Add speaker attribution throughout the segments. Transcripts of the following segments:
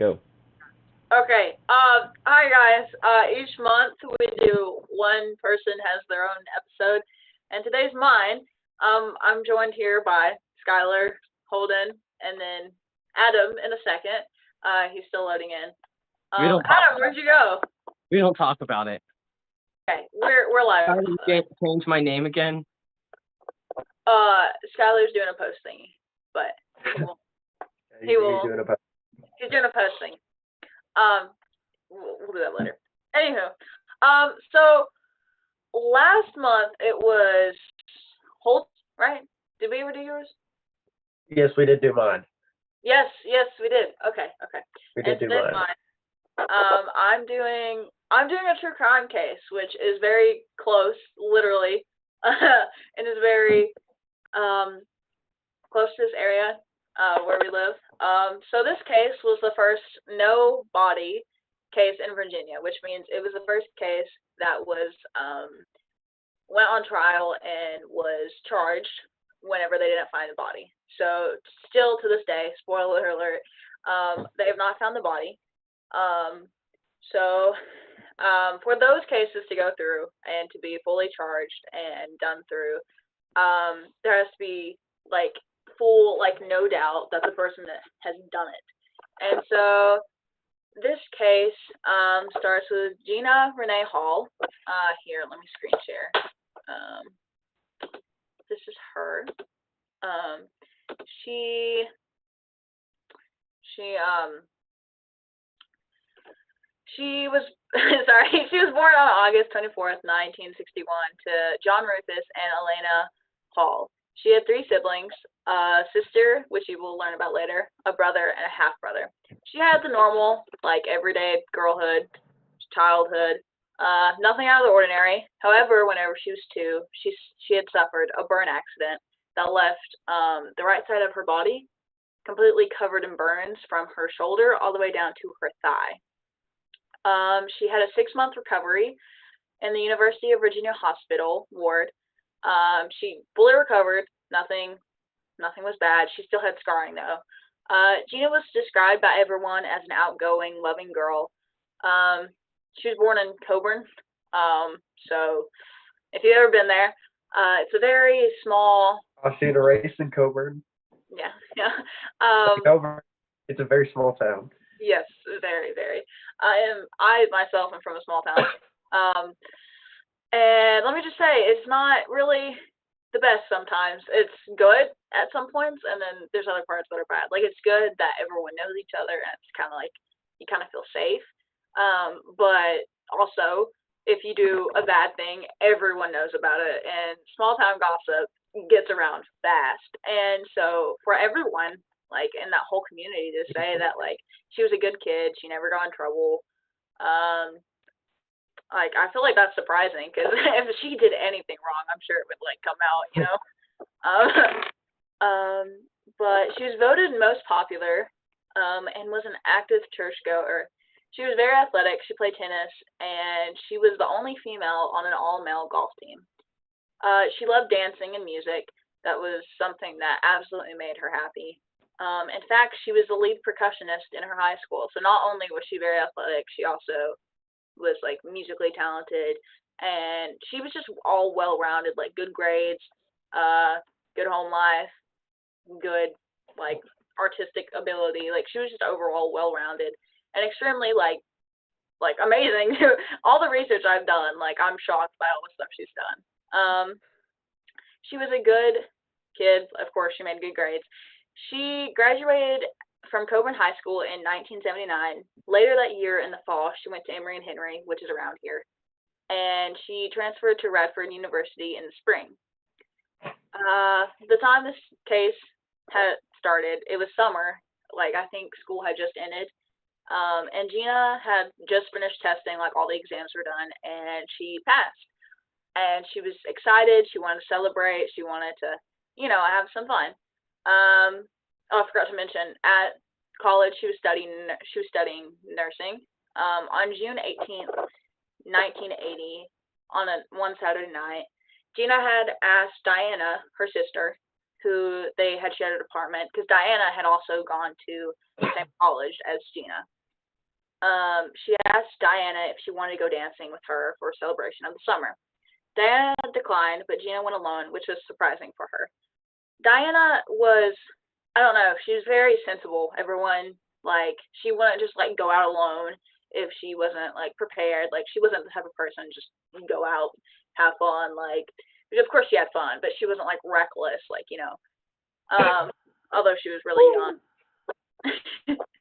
Speaker 1: Go.
Speaker 2: Okay. Hi guys. Each month we do one person has their own episode, and today's mine. I'm joined here by Skylar, Holden, and then Adam in a second. He's still loading in.
Speaker 1: We don't
Speaker 2: Adam, where'd you go?
Speaker 1: we don't talk about it.
Speaker 2: Okay, we're live.
Speaker 1: How do you change my name again?
Speaker 2: Skylar's doing a post thingy, but he will. He's doing a post thing. We'll do that later. Anywho, so last month it was Holt, right? Did we ever do yours?
Speaker 3: Yes, we did do mine.
Speaker 2: Yes, we did. Okay.
Speaker 3: We did do mine.
Speaker 2: I'm doing a true crime case, which is very close, literally, and is very close to this area where we live. So this case was the first no body case in Virginia, which means it was the first case that was went on trial and was charged whenever they didn't find the body. So still to this day, spoiler alert, they have not found the body. For those cases to go through and to be fully charged and done through, there has to be like full, like no doubt that the person that has done it. And so this case starts with Gina Renee Hall. Here, let me screen share. This is her. She was she was born on August 24th, 1961 to John Rufus and Elena Hall. She had 3 siblings, a sister, which you will learn about later, a brother, and a half-brother. She had the normal, like, everyday girlhood, childhood, nothing out of the ordinary. However, whenever she was 2, she had suffered a burn accident that left the right side of her body completely covered in burns from her shoulder all the way down to her thigh. She had a 6-month recovery in the University of Virginia Hospital ward. She fully recovered. Nothing was bad. She still had scarring though. Gina was described by everyone as an outgoing, loving girl. She was born in Coburn. So if you've ever been there, it's a very small.
Speaker 3: I'll shoot a race in Coburn.
Speaker 2: Yeah.
Speaker 3: Coburn. It's a very small town.
Speaker 2: Yes, very, very. I myself am from a small town. And let me just say, it's not really the best sometimes. It's good at some points, and then there's other parts that are bad. Like, it's good that everyone knows each other, and it's kind of like, you kind of feel safe. But also, if you do a bad thing, everyone knows about it, and small town gossip gets around fast. And so, for everyone, like, in that whole community to say that, like, she was a good kid, she never got in trouble, like, I feel like that's surprising, because if she did anything wrong, I'm sure it would, like, come out, you know? But she was voted most popular, and was an active churchgoer. She was very athletic, she played tennis, and she was the only female on an all-male golf team. She loved dancing and music. That was something that absolutely made her happy. In fact, she was the lead percussionist in her high school, so not only was she very athletic, she also was like musically talented, and she was just all well-rounded, like good grades, good home life, good like artistic ability. Like, she was just overall well-rounded and extremely like amazing. All the research I've done, like, I'm shocked by all the stuff she's done. She was a good kid. Of course, she made good grades. She graduated from Coburn High School in 1979. Later that year in the fall, she went to Emory and Henry, which is around here, and she transferred to Radford University in the spring. The time this case had started, it was summer. Like, I think school had just ended, and Gina had just finished testing. Like, all the exams were done, and she passed. And she was excited. She wanted to celebrate. She wanted to, have some fun. I forgot to mention, at college she was studying nursing. On June 18th, 1980, on one Saturday night, Gina had asked Diana, her sister, who they had shared an apartment, because Diana had also gone to the same college as Gina. She asked Diana if she wanted to go dancing with her for a celebration of the summer. Diana declined, but Gina went alone, which was surprising for her. Diana was, I don't know, she was very sensible. Everyone, like, she wouldn't just, like, go out alone if she wasn't, like, prepared. Like, she wasn't the type of person just go out, have fun, like, of course she had fun, but she wasn't, like, reckless, like, although she was really young.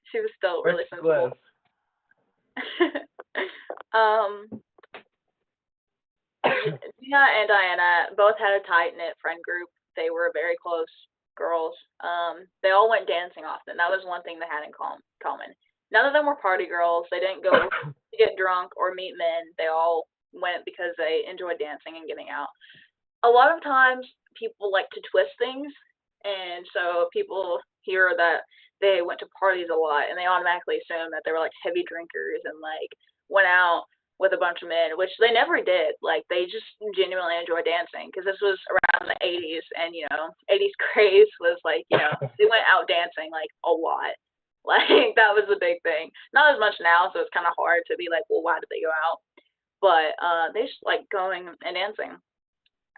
Speaker 2: She was still really sensible. Gina and Diana both had a tight-knit friend group. They were very close girls. They all went dancing often. That was one thing they had in common. None of them were party girls. They didn't go to get drunk or meet men. They all went because they enjoyed dancing and getting out. A lot of times, people like to twist things, and so people hear that they went to parties a lot, and they automatically assume that they were like heavy drinkers and like went out with a bunch of men, which they never did. Like, they just genuinely enjoyed dancing, because this was around the 80s, and 80s craze was like, they went out dancing like a lot. Like, that was the big thing. Not as much now, so it's kind of hard to be like, well, why did they go out? But they just like going and dancing.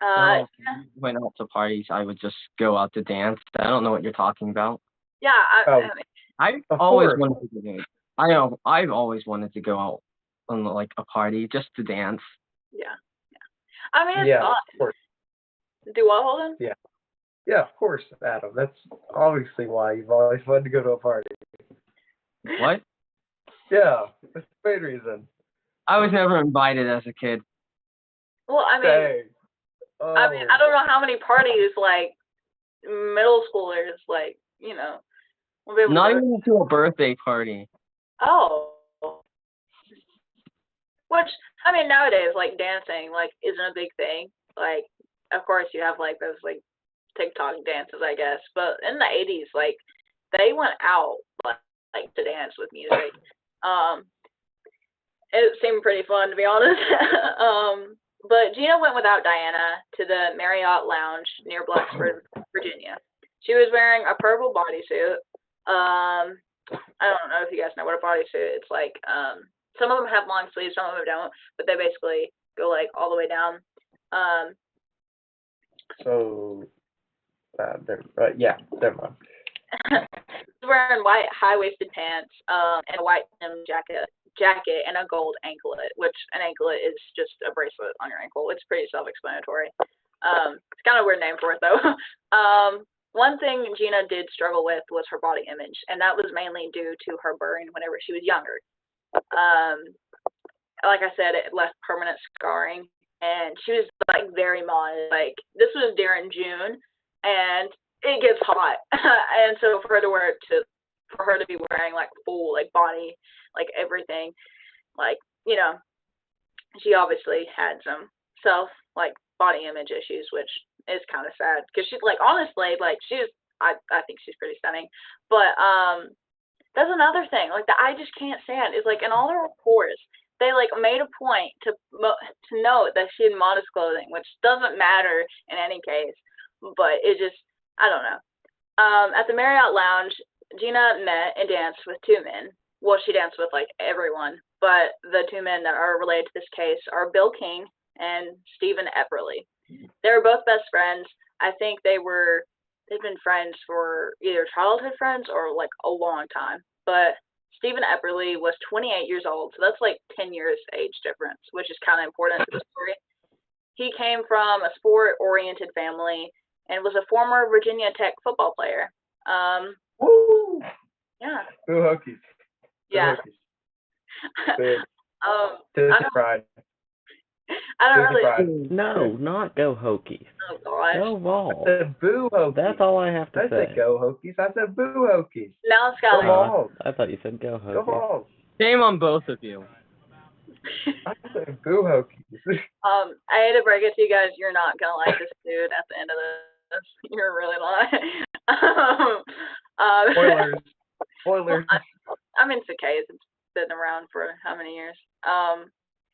Speaker 1: Well, went out to parties, I would just go out to dance. I don't know what you're talking about.
Speaker 2: Yeah,
Speaker 1: I've always wanted to dance. I know, I've always wanted to go out on like a party just to dance.
Speaker 2: Yeah. I mean, it's fun.
Speaker 3: Of course.
Speaker 2: Do what, Holden?
Speaker 3: Yeah, of course, Adam. That's obviously why you've always wanted to go to a party.
Speaker 1: What?
Speaker 3: Yeah, that's the main reason.
Speaker 1: I was never invited as a kid.
Speaker 2: Well, I mean, I don't know how many parties like middle schoolers like will be able
Speaker 1: Not
Speaker 2: to
Speaker 1: even to a birthday party.
Speaker 2: Oh. Which, I mean, nowadays, like, dancing, like, isn't a big thing. Like, of course, you have, like, those, like, TikTok dances, I guess. But in the 80s, like, they went out, like to dance with music. It seemed pretty fun, to be honest. But Gina went without Diana to the Marriott Lounge near Blacksburg, Virginia. She was wearing a purple bodysuit. I don't know if you guys know what a bodysuit. It's like, some of them have long sleeves, some of them don't, but they basically go like all the way down.
Speaker 3: Never mind.
Speaker 2: She's wearing white high-waisted pants, and a white denim jacket and a gold anklet, which an anklet is just a bracelet on your ankle. It's pretty self-explanatory. It's kind of a weird name for it though. One thing Gina did struggle with was her body image, and that was mainly due to her burn whenever she was younger. Like I said, it left permanent scarring, and she was like very modest. Like, this was during June, and it gets hot, and so for her to be wearing like full like body, like everything, like she obviously had some like body image issues, which is kind of sad, because she's like, honestly, like I think she's pretty stunning, but that's another thing, like, that I just can't stand is, like, in all their reports, they like made a point to note that she had modest clothing, which doesn't matter in any case, but it just, I don't know. At the Marriott Lounge, Gina met and danced with two men. Well, she danced with like everyone, but the two men that are related to this case are Bill King and Stephen Epperly. They were both best friends. I think they've been friends for either childhood friends or like a long time. But Stephen Epperly was 28 years old, so that's like 10 years age difference, which is kind of important to the story. He came from a sport-oriented family and was a former Virginia Tech football player.
Speaker 3: Woo!
Speaker 2: Yeah.
Speaker 3: Go Hokies.
Speaker 2: Yeah.
Speaker 3: Pride.
Speaker 2: I don't really.
Speaker 4: No, not go Hokies.
Speaker 2: Oh gosh.
Speaker 4: Go Vols.
Speaker 3: I said boo Hokies.
Speaker 4: That's all I have to say.
Speaker 3: I said go Hokies. I said boo Hokies.
Speaker 2: Now Skylar.
Speaker 3: Go Vols.
Speaker 4: I thought you said go Hokies.
Speaker 3: Go Vols.
Speaker 1: Shame on both of you.
Speaker 3: I said boo Hokies.
Speaker 2: I hate to break it to you guys, you're not gonna like this dude at the end of this. You're really not.
Speaker 3: Spoilers.
Speaker 2: I mean, it's okay. It's been around for how many years?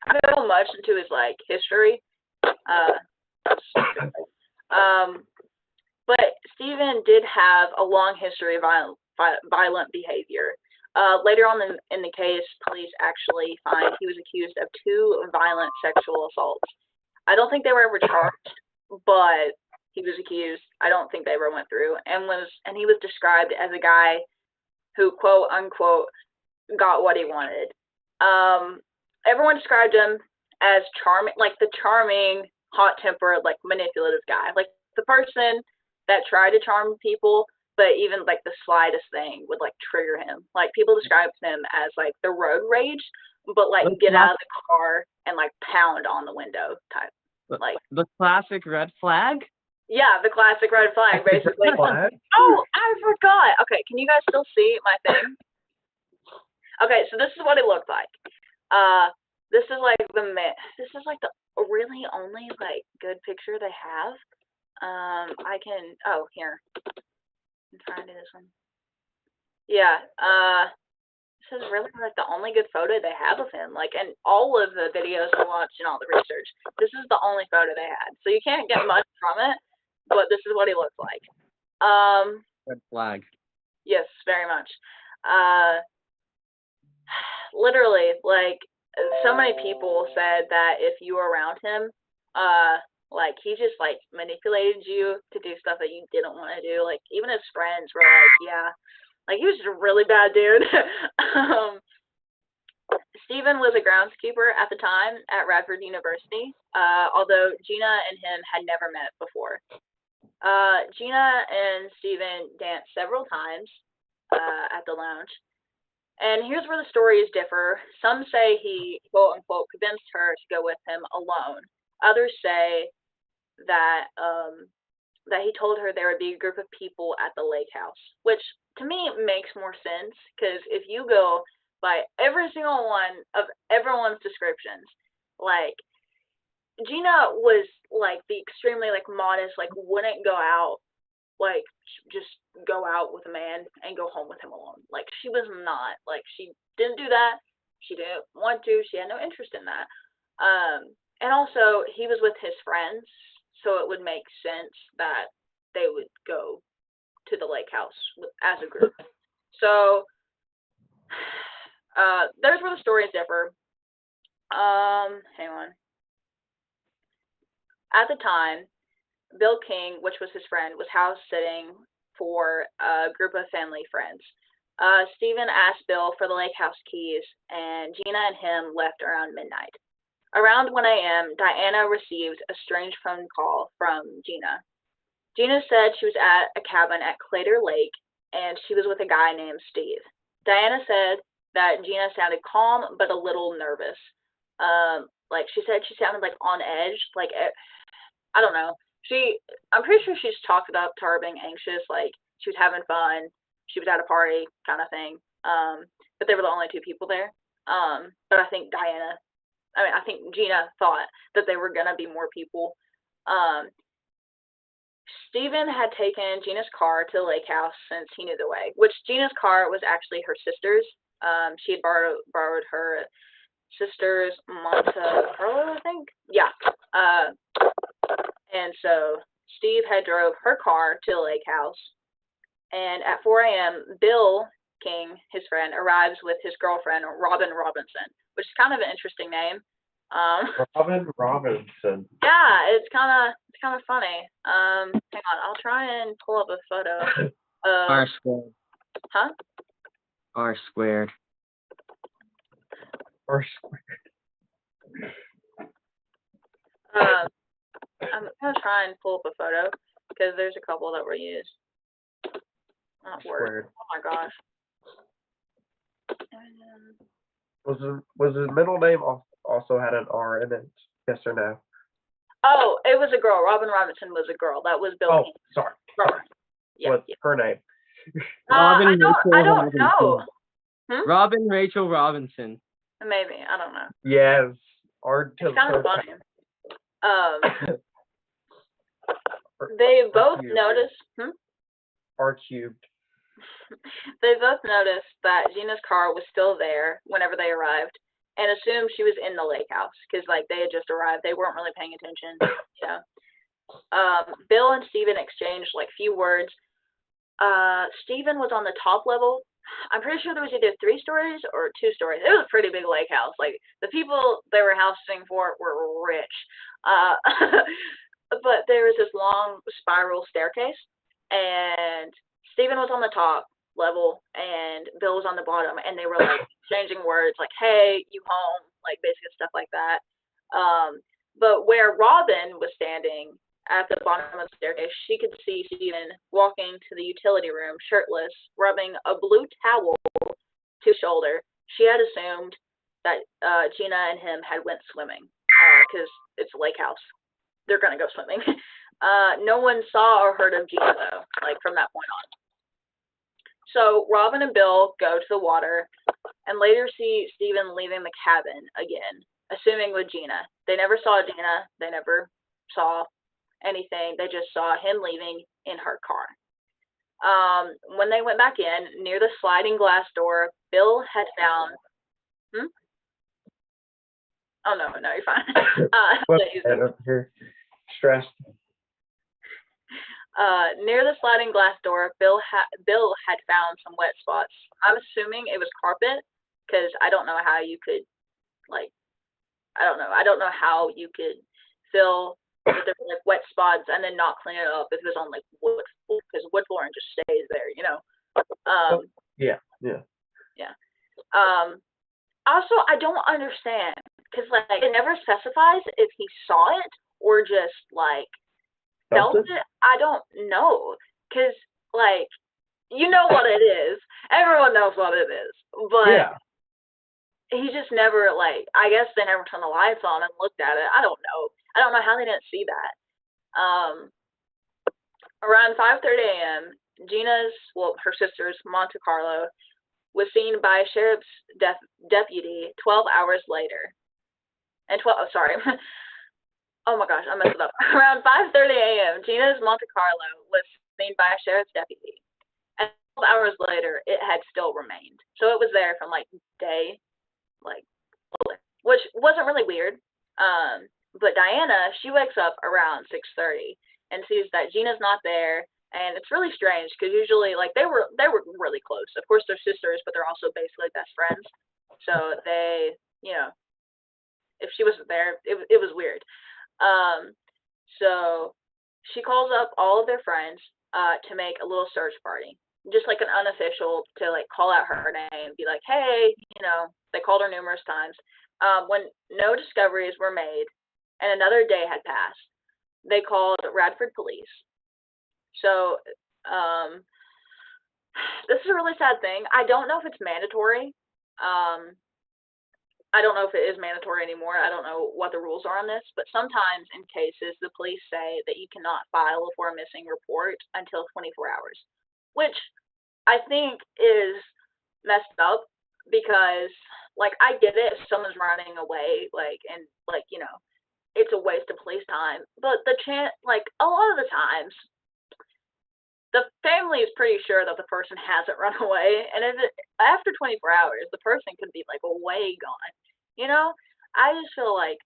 Speaker 2: I don't know much into his like history. But Stephen did have a long history of violent behavior. Later on in the case, police actually find he was accused of 2 violent sexual assaults. I don't think they were ever charged, but he was accused. I don't think they ever went through, and he was described as a guy who, quote unquote, got what he wanted. Everyone described him as charming, like the charming, hot-tempered, like manipulative guy, like the person that tried to charm people, but even like the slightest thing would like trigger him. Like people described him as like the road rage, but like get out of the car and like pound on the window type. Like
Speaker 1: the classic red flag.
Speaker 2: Yeah, the classic red flag, basically. Oh, I forgot. Okay, can you guys still see my thing? Okay, so this is what it looked like. This is like the really only like good picture they have. I'm trying to do this one. Yeah, this is really like the only good photo they have of him. Like, in all of the videos I watched and all the research, this is the only photo they had. So you can't get much from it, but this is what he looks like.
Speaker 1: Red flag.
Speaker 2: Yes, very much. Literally, like, so many people said that if you were around him, like, he just, like, manipulated you to do stuff that you didn't want to do. Like, even his friends were like, yeah. Like, he was just a really bad dude. Stephen was a groundskeeper at the time at Radford University, although Gina and him had never met before. Gina and Stephen danced several times at the lounge. And here's where the stories differ. Some say he, quote unquote, convinced her to go with him alone. Others say that that he told her there would be a group of people at the lake house, which to me makes more sense, because if you go by every single one of everyone's descriptions, like, Gina was like the extremely like modest, like wouldn't go out, like just go out with a man and go home with him alone. Like, she was not, like, she didn't do that. She didn't want to. She had no interest in that. And also he was with his friends, so it would make sense that they would go to the lake house as a group. So there's where the stories differ. Hang on. At the time, Bill King, which was his friend, was house sitting for a group of family friends. Stephen asked Bill for the lake house keys, and Gina and him left around midnight. Around 1 a.m., Diana received a strange phone call from Gina. Gina said she was at a cabin at Claytor Lake, and she was with a guy named Steve. Diana said that Gina sounded calm, but a little nervous. Like, she said she sounded, like, on edge. Like, I don't know. I'm pretty sure she's talked about to her being anxious, like, she was having fun, she was at a party, kind of thing. But they were the only 2 people there. But I think Gina thought that there were gonna be more people. Stephen had taken Gina's car to the lake house since he knew the way, which Gina's car was actually her sister's. She had borrowed her sister's Monte Carlo, I think. Yeah. And so Steve had drove her car to the lake house. And at 4 a.m., Bill King, his friend, arrives with his girlfriend, Robin Robinson, which is kind of an interesting name.
Speaker 3: Robin Robinson.
Speaker 2: Yeah, it's kind of funny. Hang on, I'll try and pull up a photo.
Speaker 1: R squared.
Speaker 2: Huh?
Speaker 1: R squared.
Speaker 3: R squared.
Speaker 2: I'm gonna try and pull up a photo because there's a couple that were used. Not word. Oh my gosh.
Speaker 3: Was his middle name also had an R in it? Yes or no?
Speaker 2: Oh, it was a girl. Robin Robinson was a girl. That was Bill King.
Speaker 3: Sorry.
Speaker 2: Yeah,
Speaker 3: What's her name?
Speaker 1: Robin
Speaker 2: I don't know.
Speaker 1: Robin Rachel Robinson.
Speaker 2: Maybe, I don't know.
Speaker 3: Yes. R to
Speaker 2: It's kind of funny.
Speaker 3: R
Speaker 2: They both
Speaker 3: cubed.
Speaker 2: noticed.
Speaker 3: R cubed.
Speaker 2: They both noticed that Gina's car was still there whenever they arrived, and assumed she was in the lake house because, like, they had just arrived. They weren't really paying attention. Bill and Stephen exchanged like few words Stephen was on the top level. I'm pretty sure there was either 3 stories or 2 stories. It was a pretty big lake house. Like the people they were housing for were rich. Uh, but there was this long spiral staircase, and Stephen was on the top level, and Bill was on the bottom, and they were like changing words, like "Hey, you home?" Like basic stuff like that. But where Robin was standing at the bottom of the staircase, she could see Stephen walking to the utility room, shirtless, rubbing a blue towel to his shoulder. She had assumed that Gina and him had went swimming because it's a lake house. They're gonna go swimming. No one saw or heard of Gina though, like from that point on. So Robin and Bill go to the water and later see Stephen leaving the cabin again, assuming with Gina. They never saw Gina. They never saw anything. They just saw him leaving in her car. When they went back in, near the sliding glass door, Bill had found. Oh no, you're fine.
Speaker 3: Up here, stressed.
Speaker 2: Near the sliding glass door, Bill had found some wet spots. I'm assuming it was carpet, because I don't know how you could, like, I don't know how you could fill with the like wet spots and then not clean it up if it was on like wood, because wood flooring just stays there, you know.
Speaker 3: Yeah.
Speaker 2: Also, I don't understand because like it never specifies if he saw it or just like felt it. I don't know because like you know what it is. Everyone knows what it is, but
Speaker 3: Yeah.
Speaker 2: he just never like. I guess they never turned the lights on and looked at it. I don't know. I don't know how they didn't see that. Around 5:30 a.m., her sister's Monte Carlo was seen by a sheriff's deputy 12 hours later. And oh my gosh, I messed it up. Around 5:30 a.m., Gina's Monte Carlo was seen by a sheriff's deputy. And 12 hours later, it had still remained. So it was there from like day, like, which wasn't really weird. But Diana, she wakes up around 6:30 and sees that Gina's not there, and it's really strange because usually like they were really close. Of course, they're sisters, but they're also basically best friends. So they, you know, if she wasn't there, it was weird. So she calls up all of their friends to make a little search party, just like an unofficial to like call out her name, be like, hey, you know, they called her numerous times. When no discoveries were made and another day had passed, they called Radford police. So this is a really sad thing. I don't know if it's mandatory. I don't know if it is mandatory anymore. I don't know what the rules are on this, but sometimes in cases, the police say that you cannot file for a missing report until 24 hours, which I think is messed up because, like, I get it if someone's running away, like, and, like, you know, it's a waste of police time, but like, a lot of the times, the family is pretty sure that the person hasn't run away, and after 24 hours, the person could be like way gone. You know, I just feel like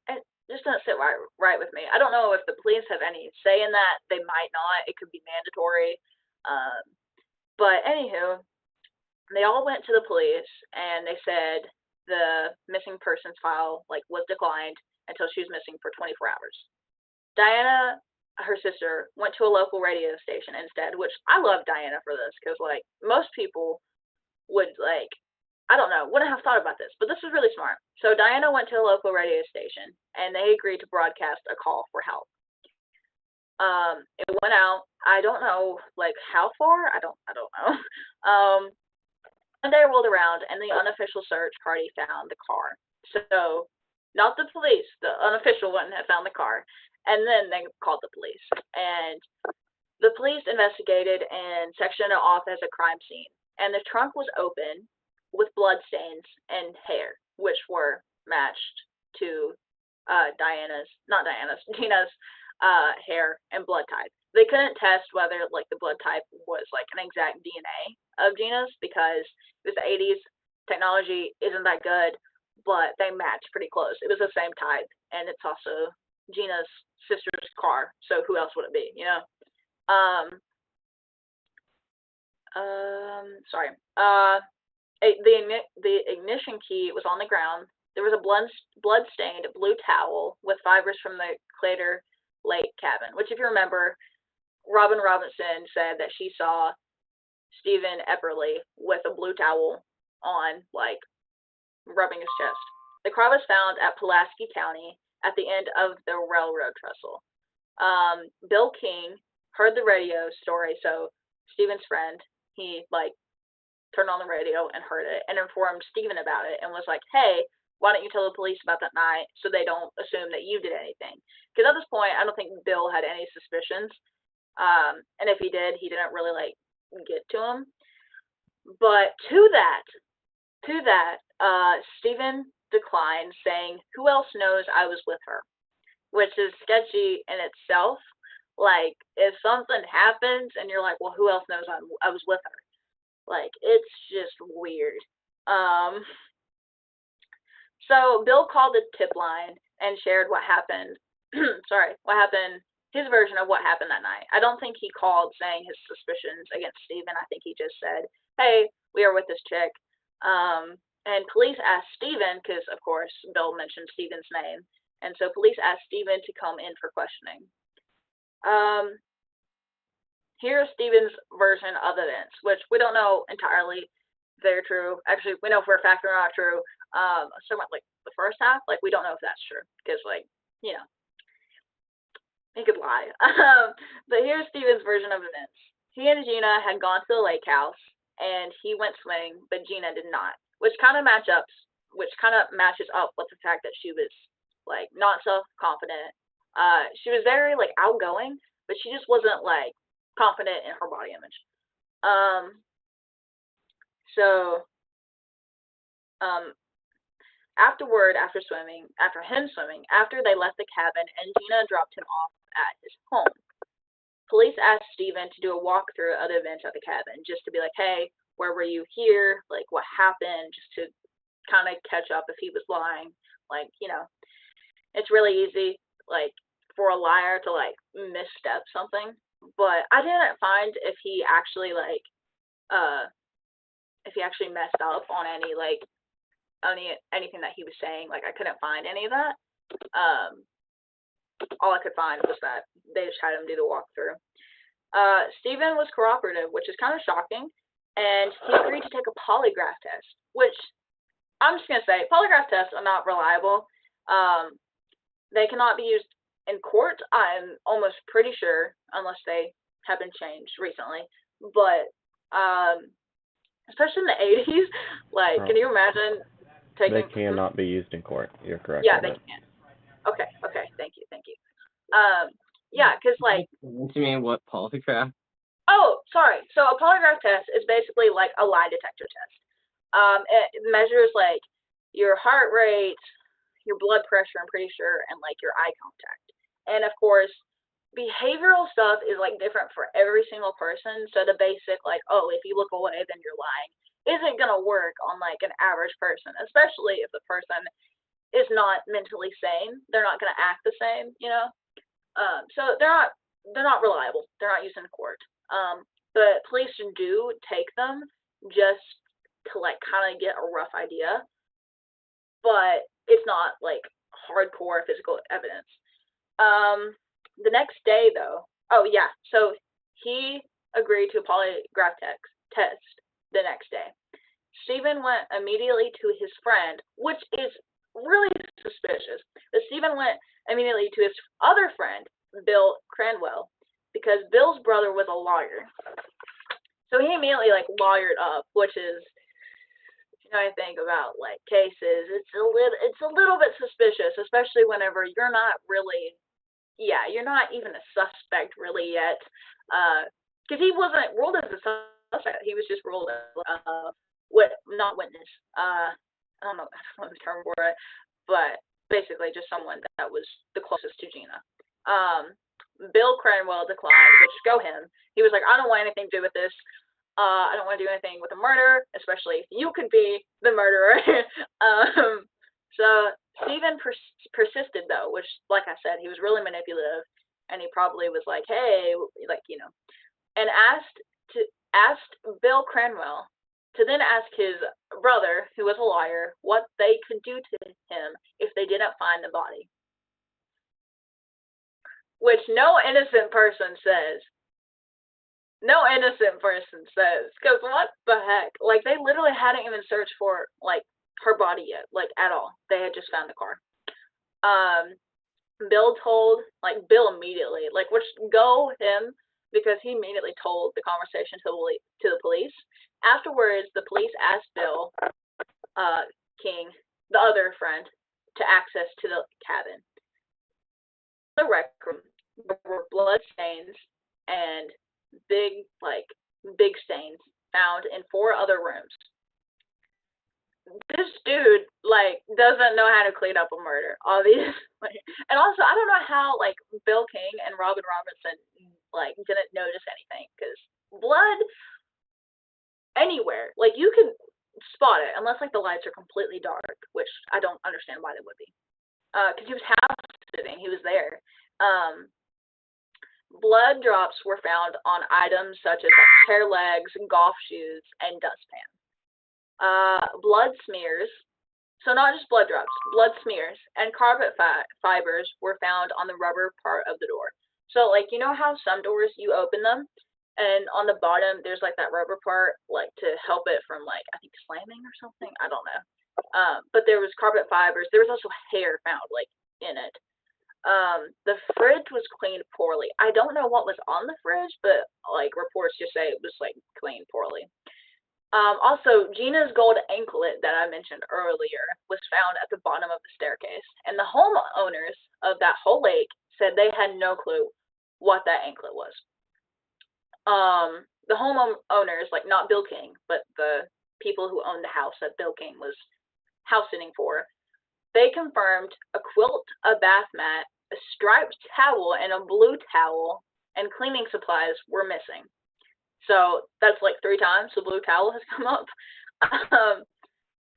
Speaker 2: it just doesn't sit right with me. I don't know if the police have any say in that. They might not. It could be mandatory. But anywho, they all went to the police and they said the missing persons file like was declined until she was missing for 24 hours. Diana, her sister, went to a local radio station instead, which I love Diana for this because like most people would like, I don't know, wouldn't have thought about this, but this was really smart. So Diana went to a local radio station and they agreed to broadcast a call for help. It went out. I don't know like how far. I don't know. And they rolled around and the unofficial search party found the car. So not the police, the unofficial one had found the car. And then they called the police. And the police investigated and sectioned it off as a crime scene. And the trunk was open with blood stains and hair, which were matched to Gina's hair and blood type. They couldn't test whether like the blood type was like an exact DNA of Gina's because it was the 80s. Technology isn't that good, but they matched pretty close. It was the same type, and it's also Gina's sister's car, so who else would it be, you know? sorry. The ignition key was on the ground. There was a blood-stained blue towel with fibers from the Crater Lake cabin, which, if you remember, Robin Robinson said that she saw Stephen Epperly with a blue towel on, like, rubbing his chest. The car was found at Pulaski County at the end of the railroad trestle. Bill King heard the radio story, so Stephen's friend, he, like, turned on the radio and heard it and informed Stephen about it and was like, hey, why don't you tell the police about that night so they don't assume that you did anything? Because at this point, I don't think Bill had any suspicions. And if he did, he didn't really, like, get to him. But to that, Stephen declined, saying, who else knows I was with her? Which is sketchy in itself. Like, if something happens and you're like, well, who else knows I was with her? Like, it's just weird. So Bill called the tip line and shared what happened. His version of what happened that night. I don't think he called saying his suspicions against Stephen. I think he just said, hey, we are with this chick. And police asked Stephen, because, of course, Bill mentioned Stephen's name. And so police asked Stephen to come in for questioning. Here's Stephen's version of events, which we don't know entirely if they're true. Actually, we know for a fact they're not true. So like the first half, like, we don't know if that's true, because, like, you know, he could lie. But here's Stephen's version of events. He and Gina had gone to the lake house, and he went swimming, but Gina did not, which kind of matches up with the fact that she was, like, not self-confident. She was very, like, outgoing, but she just wasn't, like, confident in her body image. After they left the cabin and Gina dropped him off at his home, police asked Stephen to do a walkthrough of the events at the cabin, just to be like, hey, where were you here? Like, what happened? Just to kind of catch up if he was lying. Like, you know, it's really easy, like, for a liar to, like, misstep something. But I didn't find if he actually, like, messed up on any, like, anything that he was saying. Like, I couldn't find any of that. All I could find was that they just had him do the walkthrough. Stephen was cooperative, which is kind of shocking, and he agreed to take a polygraph test, which I'm just going to say, polygraph tests are not reliable. They cannot be used in court, I'm almost pretty sure, unless they have been changed recently. But, especially in the 80s, like, can you imagine taking...
Speaker 4: They cannot be used in court. You're correct.
Speaker 2: Yeah, they can. Okay, thank you. Yeah, because, like...
Speaker 1: To me, what polygraph?
Speaker 2: Oh, sorry. So a polygraph test is basically like a lie detector test. It measures, like, your heart rate, your blood pressure, I'm pretty sure, and, like, your eye contact. And, of course, behavioral stuff is, like, different for every single person. So the basic, like, oh, if you look away, then you're lying, isn't going to work on, like, an average person, especially if the person is not mentally sane. They're not going to act the same, you know? So they're not reliable. They're not used in court. But police do take them just to, like, kind of get a rough idea. But it's not, like, hardcore physical evidence. The next day, though, so he agreed to a polygraph test the next day. Stephen went immediately to his friend, which is really suspicious. But Stephen went immediately to his other friend, Bill Cranwell, because Bill's brother was a lawyer. So he immediately, like, lawyered up, which is, you know, I think about, like, cases, it's a little bit suspicious, especially whenever you're not really, you're not even a suspect really yet, because he wasn't ruled as a suspect, he was just ruled as, not witness, I don't know the term for it, but basically just someone that was the closest to Gina. Bill Cranwell declined, which, go him. He was like, I don't want anything to do with this. I don't want to do anything with a murder, especially if you could be the murderer. So Stephen persisted, though, which, like I said, he was really manipulative, and he probably was like, hey, like, you know, and asked asked Bill Cranwell to then ask his brother, who was a lawyer, what they could do to him if they didn't find the body. Which no innocent person says. No innocent person says. Because what the heck? Like, they literally hadn't even searched for, like, her body yet. Like, at all. They had just found the car. Bill told, like, Bill immediately, like, which go him, because he immediately told the conversation to the police. Afterwards, the police asked Bill, King, the other friend, to access to the cabin. The rec room, there were blood stains and big stains found in 4 other rooms. This dude, like, doesn't know how to clean up a murder, obviously. And also, I don't know how, like, Bill King and Robin Robinson, like, didn't notice anything, because blood anywhere, like, you can spot it, unless, like, the lights are completely dark, which I don't understand why they would be. Because he was house sitting, he was there. Blood drops were found on items such as hair legs, golf shoes, and dustpan. Blood smears, so not just blood drops, blood smears, and carpet fibers were found on the rubber part of the door. So, like, you know how some doors, you open them, and on the bottom, there's, like, that rubber part, like, to help it from, like, I think slamming or something? I don't know. But there was carpet fibers. There was also hair found, like, in it. The fridge was cleaned poorly. I don't know what was on the fridge, but, like, reports just say it was, like, cleaned poorly. Also, Gina's gold anklet that I mentioned earlier was found at the bottom of the staircase, and the homeowners of that whole lake said they had no clue what that anklet was. The homeowners, like, not Bill King, but the people who owned the house that Bill King was house sitting for, they confirmed a quilt, a bath mat, a striped towel, and a blue towel, and cleaning supplies were missing. So that's like 3 times the blue towel has come up.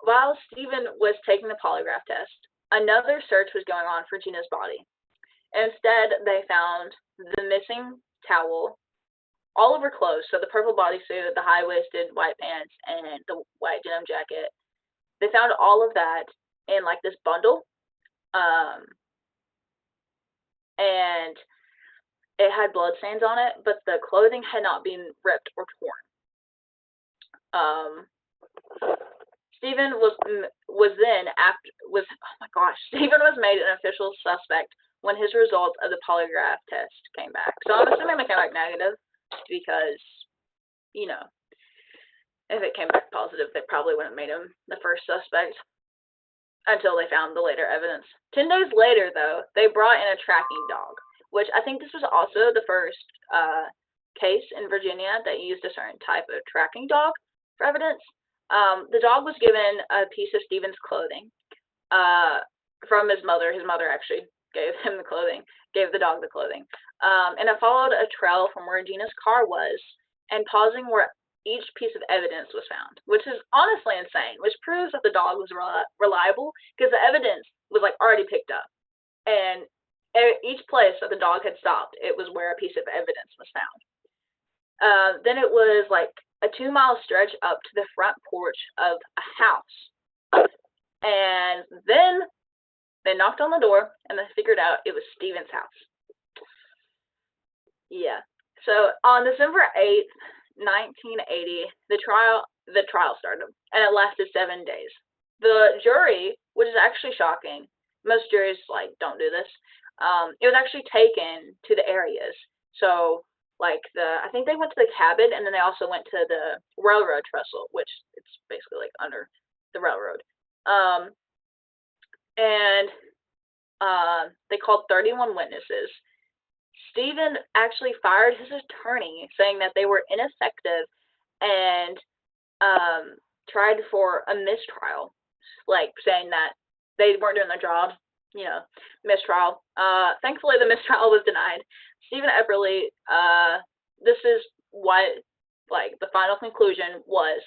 Speaker 2: While Stephen was taking the polygraph test, another search was going on for Gina's body. Instead, they found the missing towel, all of her clothes, so the purple bodysuit, the high-waisted white pants, and the white denim jacket. They found all of that in, like, this bundle, and it had blood stains on it, but the clothing had not been ripped or torn. Stephen was made an official suspect when his results of the polygraph test came back. So I'm assuming they came back negative because, you know, if it came back positive, they probably wouldn't have made him the first suspect until they found the later evidence. 10 days later, though, they brought in a tracking dog, which I think this was also the first case in Virginia that used a certain type of tracking dog for evidence. The dog was given a piece of Stephen's clothing from his mother. His mother actually gave him the clothing, gave the dog the clothing. And it followed a trail from where Gina's car was and pausing where each piece of evidence was found, which is honestly insane, which proves that the dog was reliable because the evidence was, like, already picked up. And each place that the dog had stopped, it was where a piece of evidence was found. Then it was like a 2-mile stretch up to the front porch of a house. And then they knocked on the door and they figured out it was Stephen's house. Yeah. So on December 8th, 1980, the trial started, and it lasted 7 days. The jury, which is actually shocking, most juries, like, don't do this. It was actually taken to the areas. So, like, I think they went to the cabin, and then they also went to the railroad trestle, which it's basically, like, under the railroad. And they called 31 witnesses. Stephen actually fired his attorney, saying that they were ineffective and tried for a mistrial, like, saying that they weren't doing their job. You know, mistrial. Thankfully, the mistrial was denied. Stephen Epperly, this is what, like, the final conclusion was.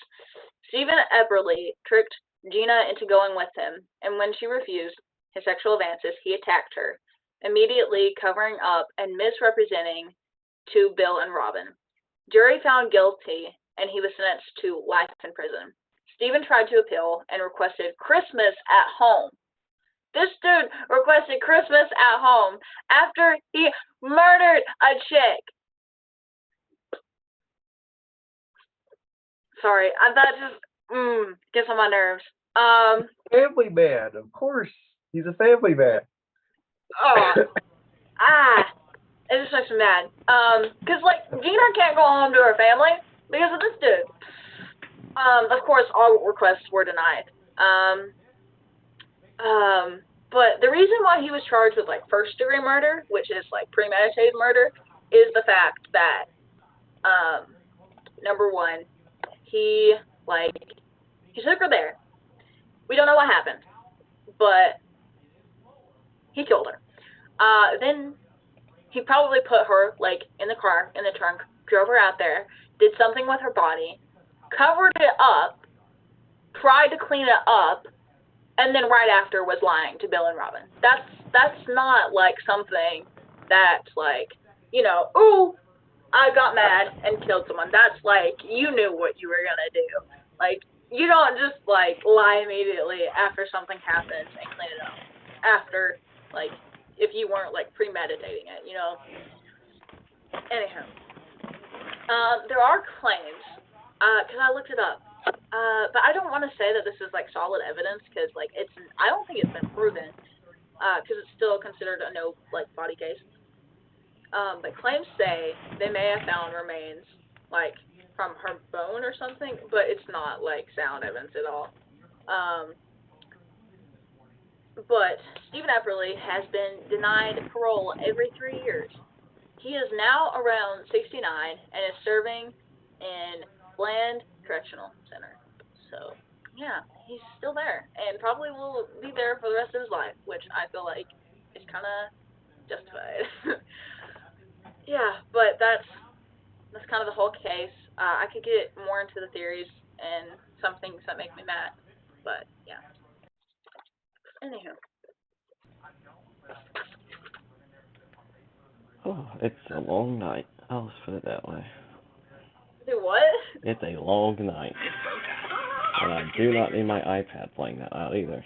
Speaker 2: Stephen Epperly tricked Gina into going with him, and when she refused his sexual advances, he attacked her, immediately covering up and misrepresenting to Bill and Robin. Jury found guilty, and he was sentenced to life in prison. Stephen tried to appeal and requested Christmas at home. This dude requested Christmas at home after he murdered a chick. Sorry, that just gets on my nerves.
Speaker 3: Family man, of course. He's a family man.
Speaker 2: It just makes me mad. Cause like Gina can't go home to her family because of this dude. Of course, all requests were denied. But the reason why he was charged with like first-degree murder, which is like premeditated murder, is the fact that, number one, he took her there. We don't know what happened, but he killed her. Then he probably put her like in the car, in the trunk, drove her out there, did something with her body, covered it up, tried to clean it up, and then right after was lying to Bill and Robin. That's not like something that's like, ooh, I got mad and killed someone. That's like, you knew what you were gonna do. Like, you don't just like lie immediately after something happens and clean it up. After, like, if you weren't like premeditating it, Anyhow, there are claims, because I looked it up, but I don't want to say that this is like solid evidence because like I don't think it's been proven, because it's still considered a no like body case. But claims say they may have found remains like from her bone or something, but it's not like sound evidence at all. But Stephen Epperly has been denied parole every 3 years. He is now around 69 and is serving in Bland Correctional Center. So, yeah, he's still there and probably will be there for the rest of his life, which I feel like is kind of justified. Yeah, but that's kind of the whole case. I could get more into the theories and some things that make me mad, but yeah. Anywho.
Speaker 4: Oh, it's a long night. I'll just put it that way.
Speaker 2: Do what?
Speaker 4: It's a long night. And I do not need my iPad playing that out either.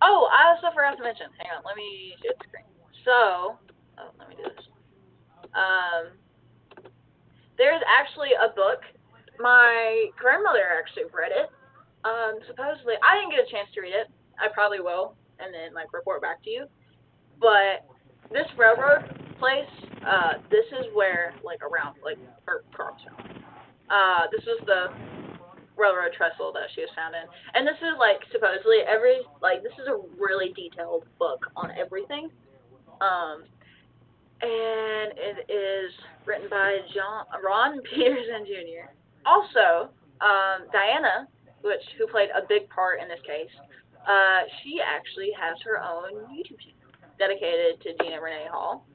Speaker 2: Oh, I also forgot to mention. Hang on, let me share the screen. So, let me do this. There's actually a book. My grandmother actually read it. Supposedly, I didn't get a chance to read it. I probably will, and then like report back to you. But this railroad place, this is where like around like her car's found. This was the railroad trestle that she was found in, and this is like supposedly this is a really detailed book on everything. And it is written by Ron Peterson Jr. Also, Diana, who played a big part in this case, she actually has her own YouTube channel dedicated to Gina Renee Hall.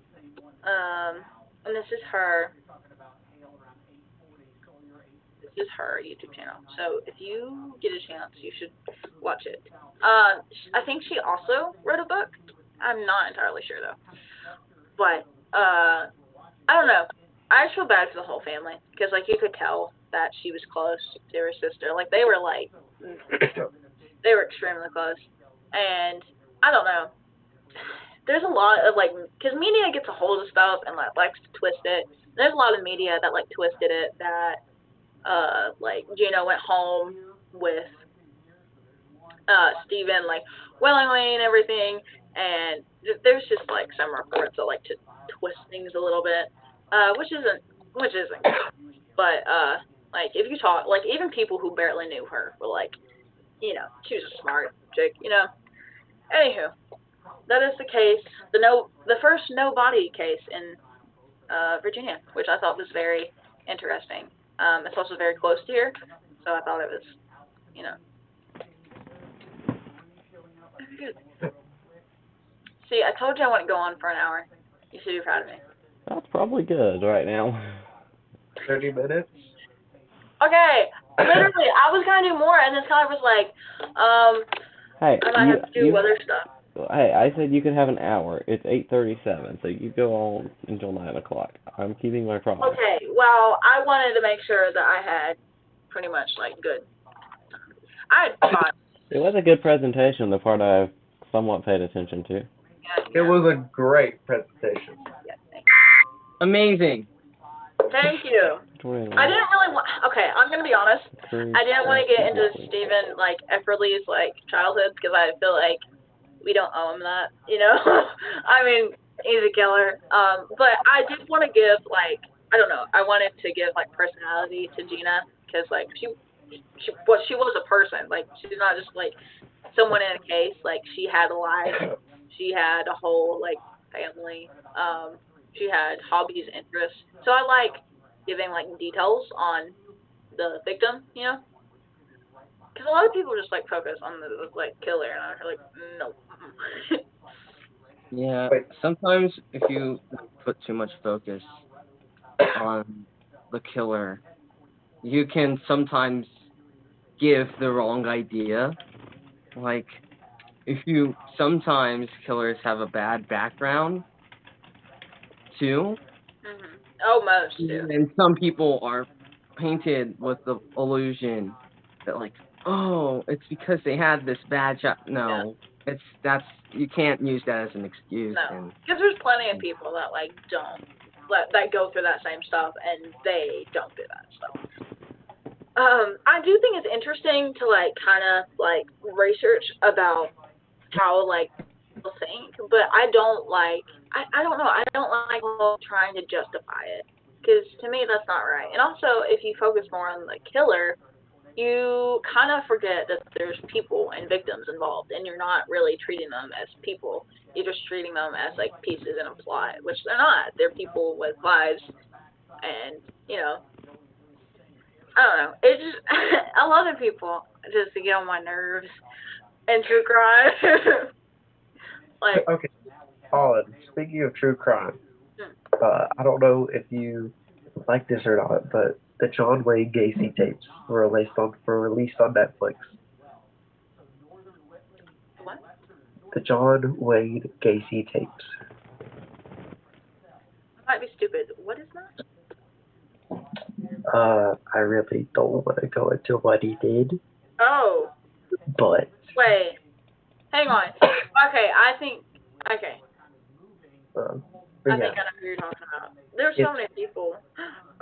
Speaker 2: And this is her YouTube channel. So if you get a chance, you should watch it. I think she also wrote a book. I'm not entirely sure though. But, I don't know. I just feel bad for the whole family, because, like, you could tell that she was close to her sister. Like, they were extremely close. And, I don't know. There's a lot of, like, because media gets a hold of stuff and, like, likes to twist it. There's a lot of media that, like, twisted it, that, like, Gina went home with, Stephen, like, willingly and everything. And there's just like some reports that like to twist things a little bit, which isn't good. But like if you talk, like even people who barely knew her were like, she was a smart chick, Anywho, that is the case, the first no body case in Virginia, which I thought was very interesting. It's also very close to here, so I thought it was, good. See, I told you I wouldn't go on for an hour. You should be proud of me.
Speaker 4: That's probably good right now.
Speaker 3: 30 minutes?
Speaker 2: Okay, literally, I was going to do more, and this guy was like,
Speaker 4: Hey,
Speaker 2: I might have to do other stuff.
Speaker 4: Hey, I said you could have an hour. It's 8:37, so you go on until 9 o'clock. I'm keeping my promise.
Speaker 2: Okay, well, I wanted to make sure that I had pretty much, like, good. I had 5.
Speaker 4: It was a good presentation, the part I somewhat paid attention to.
Speaker 3: It was a great presentation.
Speaker 2: Yeah, thank
Speaker 1: Amazing.
Speaker 2: you. Thank you. I didn't really want. Okay, I'm gonna be honest. I didn't want to get into Stephen like Efferly's like childhood because I feel like we don't owe him that. You know, I mean, he's a killer. But I did want to give like I don't know. I wanted to give like personality to Gina because like she was a person. Like she's not just like someone in a case. Like she had a life. She had a whole like family. She had hobbies, interests. So I like giving like details on the victim, you know, because a lot of people just like focus on the like killer, and I'm like, no.
Speaker 1: Yeah,
Speaker 3: Wait.
Speaker 1: sometimes if you put too much focus on the killer, you can sometimes give the wrong idea. Like, sometimes killers have a bad background, too.
Speaker 2: Mm-hmm. Oh, most do.
Speaker 1: And some people are painted with the illusion that, like, oh, it's because they had this bad job. No, you can't use that as an excuse.
Speaker 2: No, because there's plenty of people that like don't that go through that same stuff and they don't do that stuff. I do think it's interesting to like kind of like research about how like people think, but I don't like I don't know, I don't like trying to justify it because to me that's not right. And also if you focus more on the killer, you kind of forget that there's people and victims involved, and you're not really treating them as people. You're just treating them as like pieces in a plot, which they're not. They're people with lives, and you know, I don't know. It just a lot of people just get on my nerves and true crime. Like,
Speaker 3: Okay, Colin, speaking of true crime, I don't know if you like this or not, but the John Wayne Gacy tapes were released on Netflix.
Speaker 2: what?
Speaker 3: The John Wayne Gacy tapes.
Speaker 2: I might be stupid. What is that?
Speaker 3: I really don't want to go into what he did,
Speaker 2: Oh,
Speaker 3: but
Speaker 2: wait. Hang on. Okay, I think. Okay.
Speaker 3: but
Speaker 2: I
Speaker 3: yeah,
Speaker 2: think I know who you're talking about. There's so many people.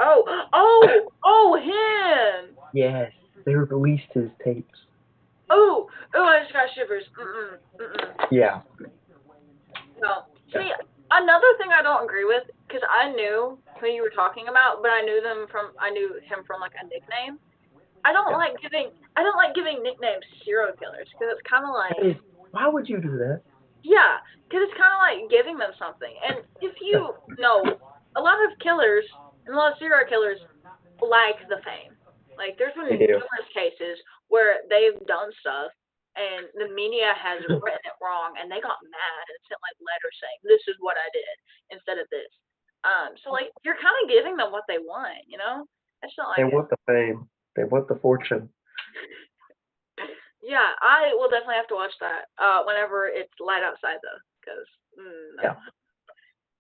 Speaker 2: Oh, him!
Speaker 3: yes, they released his tapes.
Speaker 2: Oh, I just got shivers.
Speaker 3: Yeah,
Speaker 2: No. See, another thing I don't agree with, because I knew who you were talking about, but I knew him from like a nickname. I don't like giving nicknames to serial killers, because it's kind of like,
Speaker 3: why would you do that?
Speaker 2: yeah, because it's kind of like giving them something. And if you know, a lot of killers and a lot of serial killers like the fame. Like, there's been numerous cases where they've done stuff and the media has written it wrong and they got mad and sent like letters saying this is what I did instead of this. So like you're kind of giving them what they want, you know? That's not like
Speaker 3: They want the fame. They want the fortune.
Speaker 2: Yeah, I will definitely have to watch that whenever it's light outside though, because no.
Speaker 3: Yeah.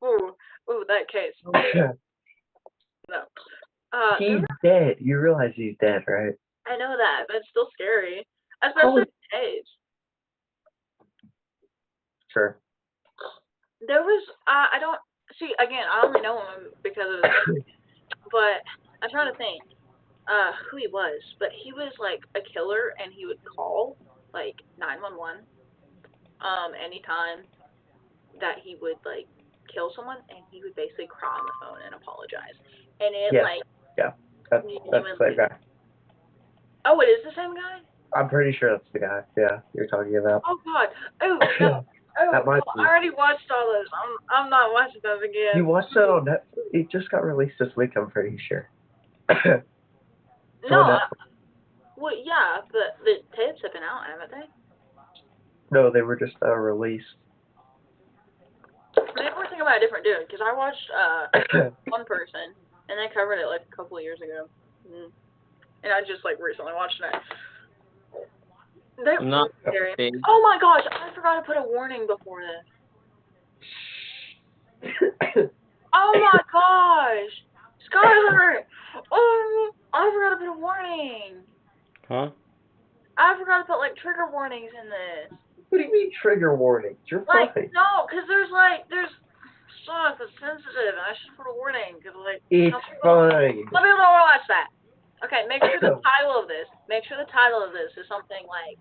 Speaker 2: Ooh, that case. No.
Speaker 3: He's dead. You realize he's dead, right?
Speaker 2: I know that, but it's still scary, especially age.
Speaker 3: Sure.
Speaker 2: There was I don't see again. I only know him because of his but I'm trying to think who he was. But he was like a killer, and he would call like 911 anytime that he would like kill someone, and he would basically cry on the phone and apologize. And it like
Speaker 3: that's the same guy.
Speaker 2: Oh, it is the same guy?
Speaker 3: I'm pretty sure that's the guy. Yeah, you're talking about.
Speaker 2: Oh God! Oh no!
Speaker 3: That might
Speaker 2: I already watched all those. I'm not watching those again.
Speaker 3: You watched that on Netflix? It just got released this week, I'm pretty sure.
Speaker 2: No. Well, yeah, but the tapes have been out, haven't they?
Speaker 3: No, they were just released.
Speaker 2: Maybe we're thinking about a different dude, because I watched one person, and they covered it like a couple of years ago. And I just like recently watched it. They're
Speaker 1: I'm not
Speaker 2: scary.
Speaker 1: big.
Speaker 2: Oh my gosh, I forgot to put a warning before this. Oh my gosh! Skylar! Oh, I forgot to put a warning.
Speaker 4: Huh?
Speaker 2: I forgot to put, like, trigger warnings in this.
Speaker 3: What do you mean trigger warnings? You're
Speaker 2: Like,
Speaker 3: fine.
Speaker 2: no, because there's stuff that's sensitive, and I should put a warning, because, like,
Speaker 3: It's
Speaker 2: some people
Speaker 3: fine.
Speaker 2: don't watch that. Okay, make sure the title of this is something like,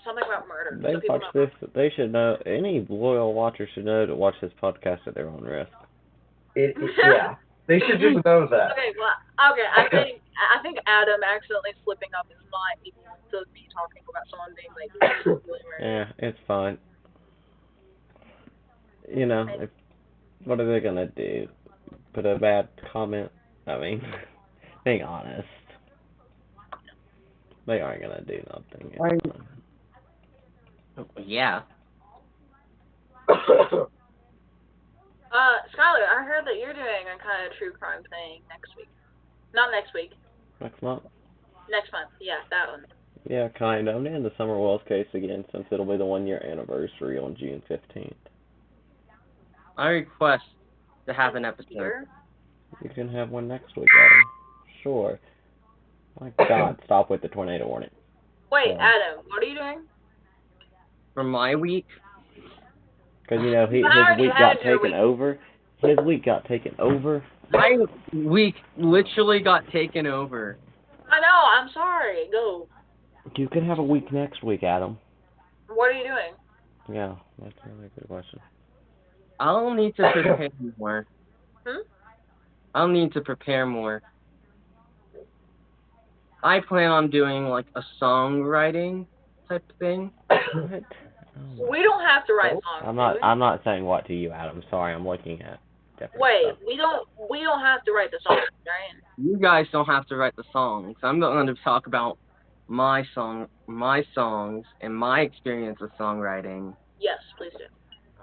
Speaker 2: something about murder.
Speaker 4: They
Speaker 2: So people
Speaker 4: watch
Speaker 2: know.
Speaker 4: this. They should know. Any loyal watcher should know to watch this podcast at their own risk.
Speaker 3: Yeah. They should just know that.
Speaker 2: Okay, well, okay, I think Adam accidentally slipping up is not equal to me talking about someone being, like, really murdered.
Speaker 4: Yeah, it's fine. You know, what are they gonna do? Put a bad comment? I mean, being honest, they aren't gonna do nothing. It's fine.
Speaker 1: Yeah.
Speaker 2: Skylar, I heard that you're doing a kind of true crime thing next week. Not next week.
Speaker 4: Next month.
Speaker 2: Next month. Yeah, that one.
Speaker 4: Yeah, kind of. I'm doing the Summer Wells case again since it'll be the 1-year anniversary on June 15th.
Speaker 1: I request to have an episode.
Speaker 2: Sure.
Speaker 4: You can have one next week, Adam. Sure. My God, stop with the tornado warning.
Speaker 2: Wait, Adam, what are you doing?
Speaker 1: For my week,
Speaker 4: Because, you know, his
Speaker 2: already
Speaker 4: week
Speaker 2: had
Speaker 4: got
Speaker 2: your
Speaker 4: taken
Speaker 2: week.
Speaker 4: over. His week got taken over.
Speaker 1: my week literally got taken over.
Speaker 2: I know, I'm sorry. Go.
Speaker 4: You could have a week next week, Adam.
Speaker 2: What are you doing?
Speaker 4: Yeah, that's a really good question.
Speaker 1: I'll need to prepare more.
Speaker 2: Hmm?
Speaker 1: I'll need to prepare more. I plan on doing like a songwriting type thing.
Speaker 4: What? Oh.
Speaker 2: We don't have to write songs.
Speaker 4: I'm not saying what to you, Adam. Sorry, I'm looking at different
Speaker 2: Wait,
Speaker 4: stuff.
Speaker 2: we don't have to write the songs, right?
Speaker 1: You guys don't have to write the songs. I'm going to talk about my songs, and my experience with songwriting.
Speaker 2: Yes, please do.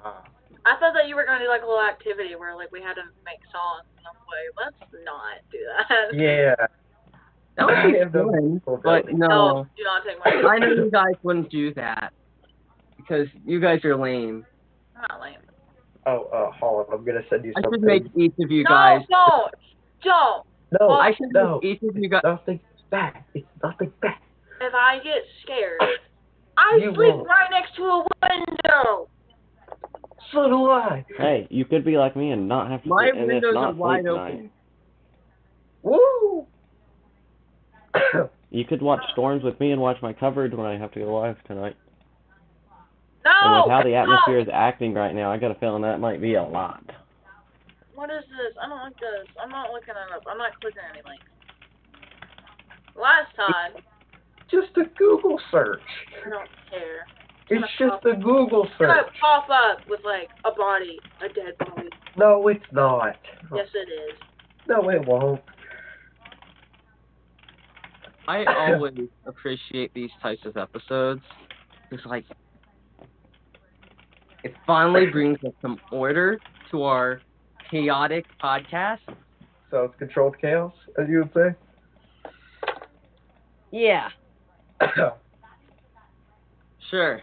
Speaker 2: I thought that you were going to do like a little activity where like we had to make songs. And I'm like, let's not do that.
Speaker 3: Yeah.
Speaker 1: That would be fun, but
Speaker 2: No,
Speaker 1: no.
Speaker 2: do not take my.
Speaker 1: I know you guys wouldn't do that because you guys are lame.
Speaker 2: I'm not lame.
Speaker 3: Oh, Holland, I'm gonna send you
Speaker 1: I
Speaker 3: something.
Speaker 1: should make each of you
Speaker 2: No,
Speaker 1: guys.
Speaker 2: don't.
Speaker 3: No,
Speaker 1: I should
Speaker 3: no.
Speaker 1: make each of you guys.
Speaker 3: Nothing bad. It's nothing bad.
Speaker 2: If I get scared, I
Speaker 3: You
Speaker 2: sleep
Speaker 3: won't.
Speaker 2: right next to a window.
Speaker 3: So do I.
Speaker 4: Hey, you could be like me and not have to
Speaker 1: My
Speaker 4: and
Speaker 1: windows
Speaker 4: not
Speaker 1: are wide
Speaker 4: sleep
Speaker 1: open.
Speaker 4: tonight.
Speaker 3: Woo!
Speaker 4: You could watch Storms with me and watch my coverage when I have to go live tonight.
Speaker 2: No.
Speaker 4: And with how the atmosphere
Speaker 2: no.
Speaker 4: is acting right now, I got a feeling that might be a lot.
Speaker 2: What is this? I don't like this. I'm not looking it up. I'm not clicking any links. Last time,
Speaker 3: Just a Google search.
Speaker 2: I don't care.
Speaker 3: It's just a Google
Speaker 2: It's gonna
Speaker 3: search.
Speaker 2: pop up with like a body, a dead body.
Speaker 3: No, it's not.
Speaker 2: Yes, it is.
Speaker 3: No, it won't.
Speaker 1: I always appreciate these types of episodes. It's like it finally brings us some order to our chaotic podcast.
Speaker 3: So it's controlled chaos, as you would say?
Speaker 1: Yeah, sure.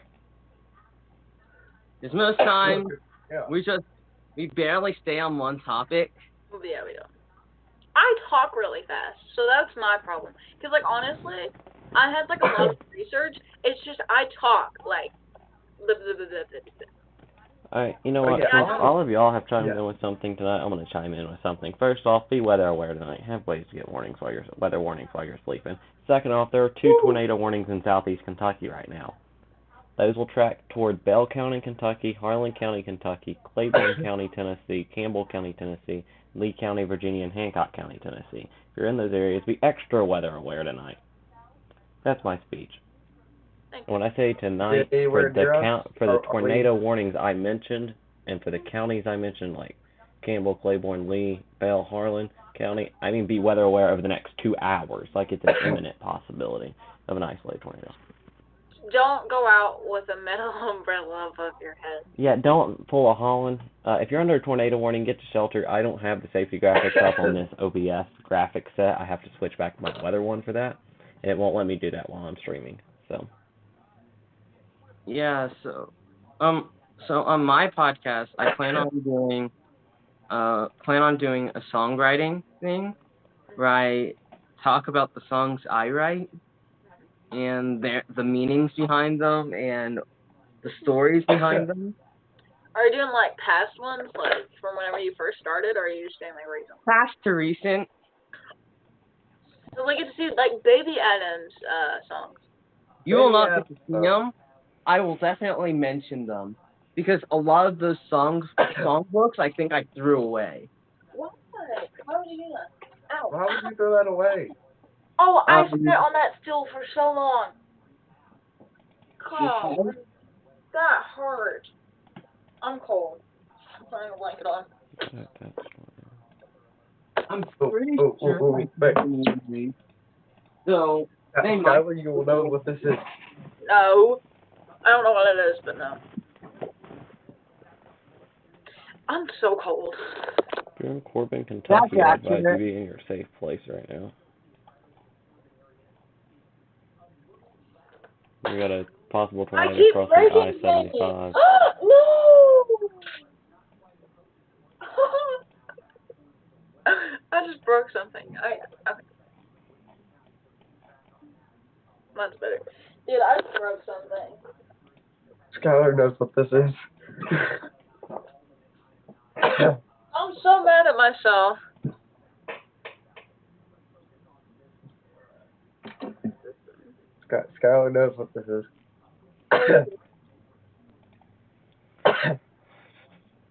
Speaker 1: Because most times
Speaker 3: Yeah.
Speaker 1: we barely stay on one topic.
Speaker 2: Yeah, we don't. I talk really fast, so that's my problem. Because, like, honestly, I had, like, a lot of research. It's just I talk, like, blah, blah, blah, blah, blah, blah.
Speaker 4: Alright, you know what?
Speaker 3: yeah.
Speaker 4: Since all of y'all have chimed
Speaker 3: Yeah.
Speaker 4: in with something tonight, I'm going to chime in with something. First off, be weather aware tonight. Have ways to get weather warnings while you're sleeping. Second off, there are 2 tornado warnings in southeast Kentucky right now. Those will track toward Bell County, Kentucky, Harlan County, Kentucky, Claiborne County, Tennessee, Campbell County, Tennessee, Lee County, Virginia, and Hancock County, Tennessee. If you're in those areas, be extra weather aware tonight. That's my speech.
Speaker 2: Thank
Speaker 4: And when I say tonight,
Speaker 3: Yeah,
Speaker 4: for
Speaker 3: we're
Speaker 4: the
Speaker 3: near us,
Speaker 4: for the
Speaker 3: or are
Speaker 4: tornado warnings I mentioned, and for the counties I mentioned, like Campbell, Claiborne, Lee, Bell, Harlan County, I mean be weather aware over the next 2 hours, like it's an imminent possibility of an isolated tornado.
Speaker 2: Don't go out with a metal umbrella above your head.
Speaker 4: Yeah, don't pull a Holland. If you're under a tornado warning, get to shelter. I don't have the safety graphics up on this OBS graphic set. I have to switch back to my weather one for that. It won't let me do that while I'm streaming. So.
Speaker 1: Yeah, so on my podcast, I plan on doing a songwriting thing where I talk about the songs I write and the meanings behind them and the stories behind them.
Speaker 2: Are you doing like past ones, like from whenever you first started, or are you just doing like recent?
Speaker 1: Past to recent.
Speaker 2: So we get to see like Baby Adam's songs.
Speaker 1: You will not get to see them. I will definitely mention them because a lot of those songbooks I think I threw away.
Speaker 2: What? Why would you do that? Ow.
Speaker 3: Why would you throw that away?
Speaker 2: Oh, I sat on that stool for so long. God, that hurt. I'm cold. I'm putting a blanket on.
Speaker 1: I'm pretty
Speaker 3: Oh,
Speaker 1: sure. So,
Speaker 3: Skylar, you will know what this is.
Speaker 2: No. I don't know what it is, but no. I'm so cold.
Speaker 4: If you're in Corbin, Kentucky, I advise you be in your safe place right now. We got a possible tornado crossing I-75.
Speaker 2: No! I just broke something. That's better. Dude, I just broke something.
Speaker 3: Skylar knows what this is.
Speaker 2: I'm so mad at myself.
Speaker 3: Skylar knows what this is.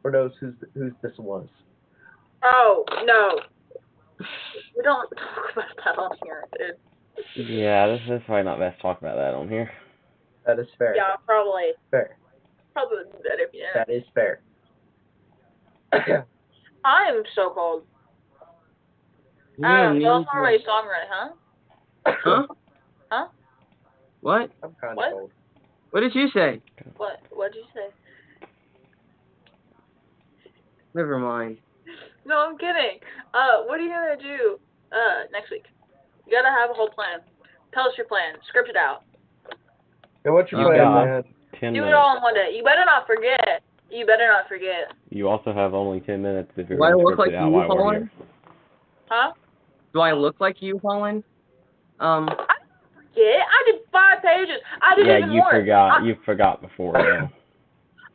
Speaker 3: Or knows whose this was.
Speaker 2: Oh, no. We don't talk about that on here, dude.
Speaker 4: Yeah, this is probably not best to talk about that on here.
Speaker 3: That is fair.
Speaker 2: Yeah, probably.
Speaker 3: Fair.
Speaker 2: Probably better if you didn't.
Speaker 3: That is fair.
Speaker 2: I'm so cold.
Speaker 1: Yeah,
Speaker 2: Tell us more about your songwriting, huh?
Speaker 1: Huh?
Speaker 2: Huh?
Speaker 1: What?
Speaker 3: I'm kind of cold.
Speaker 1: What did you say?
Speaker 2: What did you say?
Speaker 1: Never mind.
Speaker 2: No, I'm kidding. What are you gonna do next week? You gotta have a whole plan. Tell us your plan. Script it out.
Speaker 3: And what's your plan, man?
Speaker 4: 10
Speaker 2: do
Speaker 4: minutes.
Speaker 2: it all in one day. You better not forget.
Speaker 4: You also have only 10 minutes if you're
Speaker 1: Do I
Speaker 4: going to
Speaker 1: look
Speaker 4: script
Speaker 1: like
Speaker 4: it out
Speaker 1: you,
Speaker 4: while we're
Speaker 1: Colin?
Speaker 4: here.
Speaker 2: Huh?
Speaker 1: Do I look like you, Colin?
Speaker 2: I forget. I did 5 pages. I did even more.
Speaker 4: Yeah, you forgot before. Yeah.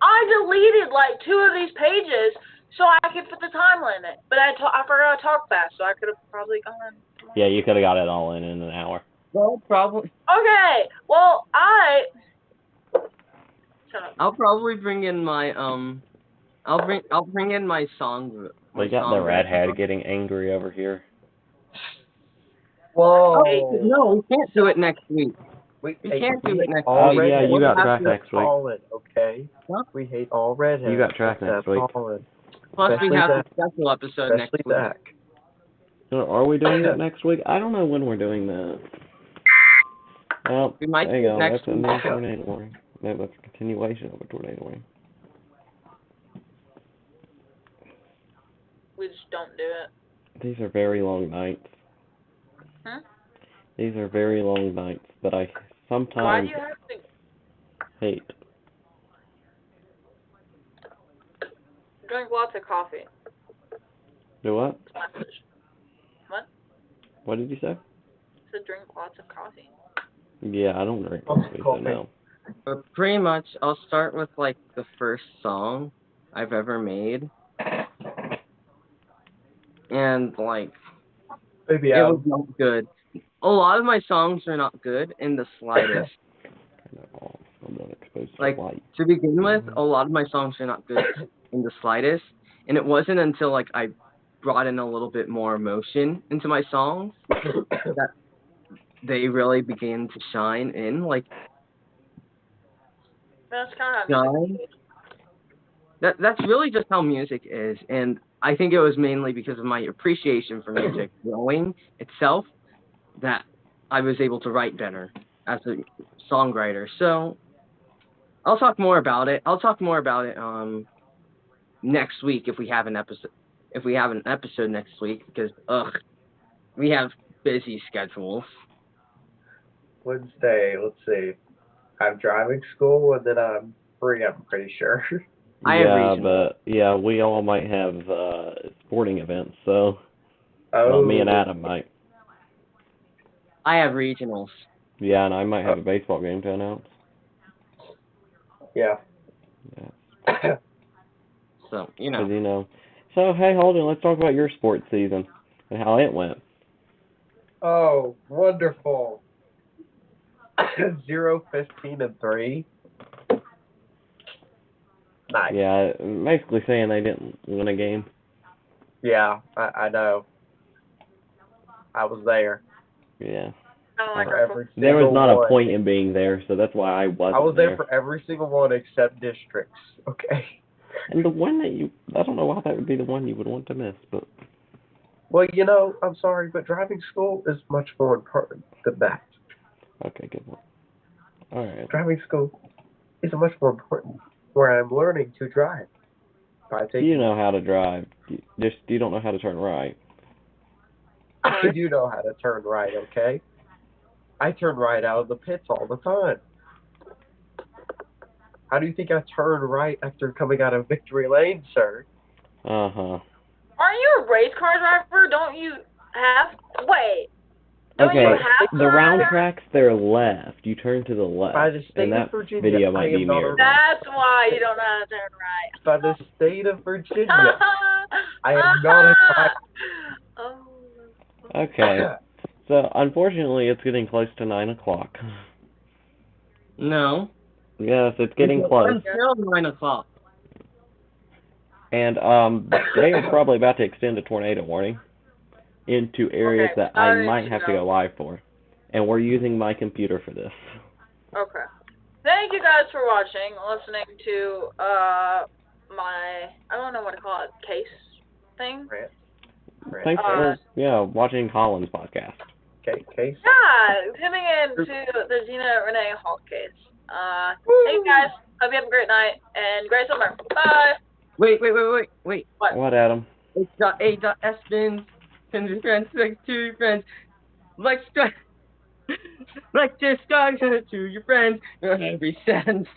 Speaker 2: I deleted like 2 of these pages so I could put the time limit. But I forgot to talk fast, so I could have probably gone.
Speaker 4: Yeah, you could have got it all in an hour.
Speaker 1: Well, probably.
Speaker 2: Okay. Well, Shut up.
Speaker 1: I'll probably bring in my I'll bring in my song.
Speaker 4: We got the redhead getting angry over here.
Speaker 3: Whoa!
Speaker 1: No, we can't do it next week. We can't do it next week.
Speaker 4: Yeah, you got track next week.
Speaker 3: Okay.
Speaker 1: Huh?
Speaker 3: We hate all redheads.
Speaker 4: You got track next week.
Speaker 1: Plus, we have a special episode next week.
Speaker 4: Are we doing that next week? I don't know when we're doing that. Well,
Speaker 1: We might
Speaker 4: there you
Speaker 1: do it
Speaker 4: go.
Speaker 1: next
Speaker 4: That's a new
Speaker 1: week.
Speaker 4: tornado warning. That's a continuation of a tornado warning.
Speaker 2: We just don't do it.
Speaker 4: These are very long nights.
Speaker 2: Huh?
Speaker 4: These are very long nights that I
Speaker 2: Why
Speaker 4: sometimes
Speaker 2: do you have to
Speaker 4: hate.
Speaker 2: drink lots of coffee?
Speaker 4: Do what?
Speaker 2: What?
Speaker 4: What did you say?
Speaker 2: To drink lots of coffee.
Speaker 4: Yeah, I don't drink coffee, so no.
Speaker 1: But pretty much, I'll start with like the first song I've ever made, and like it was not good. A lot of my songs are not good in the slightest. Like to begin with, a lot of my songs are not good in the slightest, and it wasn't until like I brought in a little bit more emotion into my songs that they really began to shine in. Like
Speaker 2: That's kind of how music is.
Speaker 1: that's really just how music is, and I think it was mainly because of my appreciation for music growing itself that I was able to write better as a songwriter. So I'll talk more about it. Next week if we have an episode. If we have an episode next week, because we have busy schedules.
Speaker 3: Wednesday, let's see. I have driving school and then I'm free, I'm pretty sure.
Speaker 1: I have
Speaker 4: Yeah,
Speaker 1: regional.
Speaker 4: but yeah, we all might have sporting events. So, well, me and
Speaker 3: Oh,
Speaker 4: Adam might.
Speaker 1: I have regionals.
Speaker 4: Yeah, and I might have a baseball game to announce.
Speaker 3: yeah.
Speaker 4: Yeah,
Speaker 1: So,
Speaker 4: because you know. So hey, Holden, let's talk about your sports season and how it went.
Speaker 3: Oh, wonderful. 0-15-3. Nice.
Speaker 4: Yeah, basically saying they didn't win a game.
Speaker 3: Yeah, I know. I was there
Speaker 4: Yeah.
Speaker 2: Oh,
Speaker 4: Uh,
Speaker 3: for
Speaker 2: wonderful.
Speaker 3: every
Speaker 4: there was
Speaker 3: single
Speaker 4: not a
Speaker 3: one.
Speaker 4: point in being there, so that's why I
Speaker 3: I was
Speaker 4: wasn't
Speaker 3: there
Speaker 4: there.
Speaker 3: for every single one except districts. Okay.
Speaker 4: And the one that I don't know why that would be the one you would want to miss, but
Speaker 3: Well, I'm sorry, but driving school is much more important than that.
Speaker 4: okay, good one. All right.
Speaker 3: Driving school is much more important where I'm learning to drive by
Speaker 4: You
Speaker 3: taking.
Speaker 4: know how to drive. You don't know how to turn right.
Speaker 3: I do know how to turn right, okay? I turn right out of the pits all the time. How do you think I turn right after coming out of victory lane, sir?
Speaker 4: Uh-huh.
Speaker 2: Aren't you a race car driver? Don't you have? Wait. Don't you
Speaker 4: Okay,
Speaker 2: have
Speaker 4: the round
Speaker 2: to?
Speaker 4: tracks, they're left. You turn to the left.
Speaker 3: By the
Speaker 4: And
Speaker 3: state of
Speaker 4: that
Speaker 3: Virginia,
Speaker 4: video
Speaker 3: I
Speaker 4: might be
Speaker 3: am not a.
Speaker 4: mirrored.
Speaker 2: That's why you don't know how to turn right.
Speaker 3: By the state of Virginia, I am not a driver.
Speaker 2: Oh.
Speaker 4: Okay. So, unfortunately, it's getting close to 9 o'clock.
Speaker 1: No.
Speaker 4: Yes, it's getting
Speaker 1: It's
Speaker 4: close.
Speaker 1: until 9 o'clock.
Speaker 4: And they are probably about to extend a tornado warning into areas
Speaker 2: Okay,
Speaker 4: that I
Speaker 2: sorry
Speaker 4: might
Speaker 2: to
Speaker 4: have to
Speaker 2: know.
Speaker 4: go live for. And we're using my computer for this.
Speaker 2: Okay. Thank you guys for watching, listening to my I don't know what to call it, case thing.
Speaker 3: Rant.
Speaker 4: Thanks for watching Colin's podcast.
Speaker 3: Case.
Speaker 2: Yeah, tuning in to the Gina Renee Hall case. Thank you guys. Hope you have a great night and great summer. Bye.
Speaker 1: Wait.
Speaker 2: What?
Speaker 4: What, Adam?
Speaker 1: H.A.S. spins. Send your friends, like to your friends. Like, like to subscribe to your friends. Every sentence.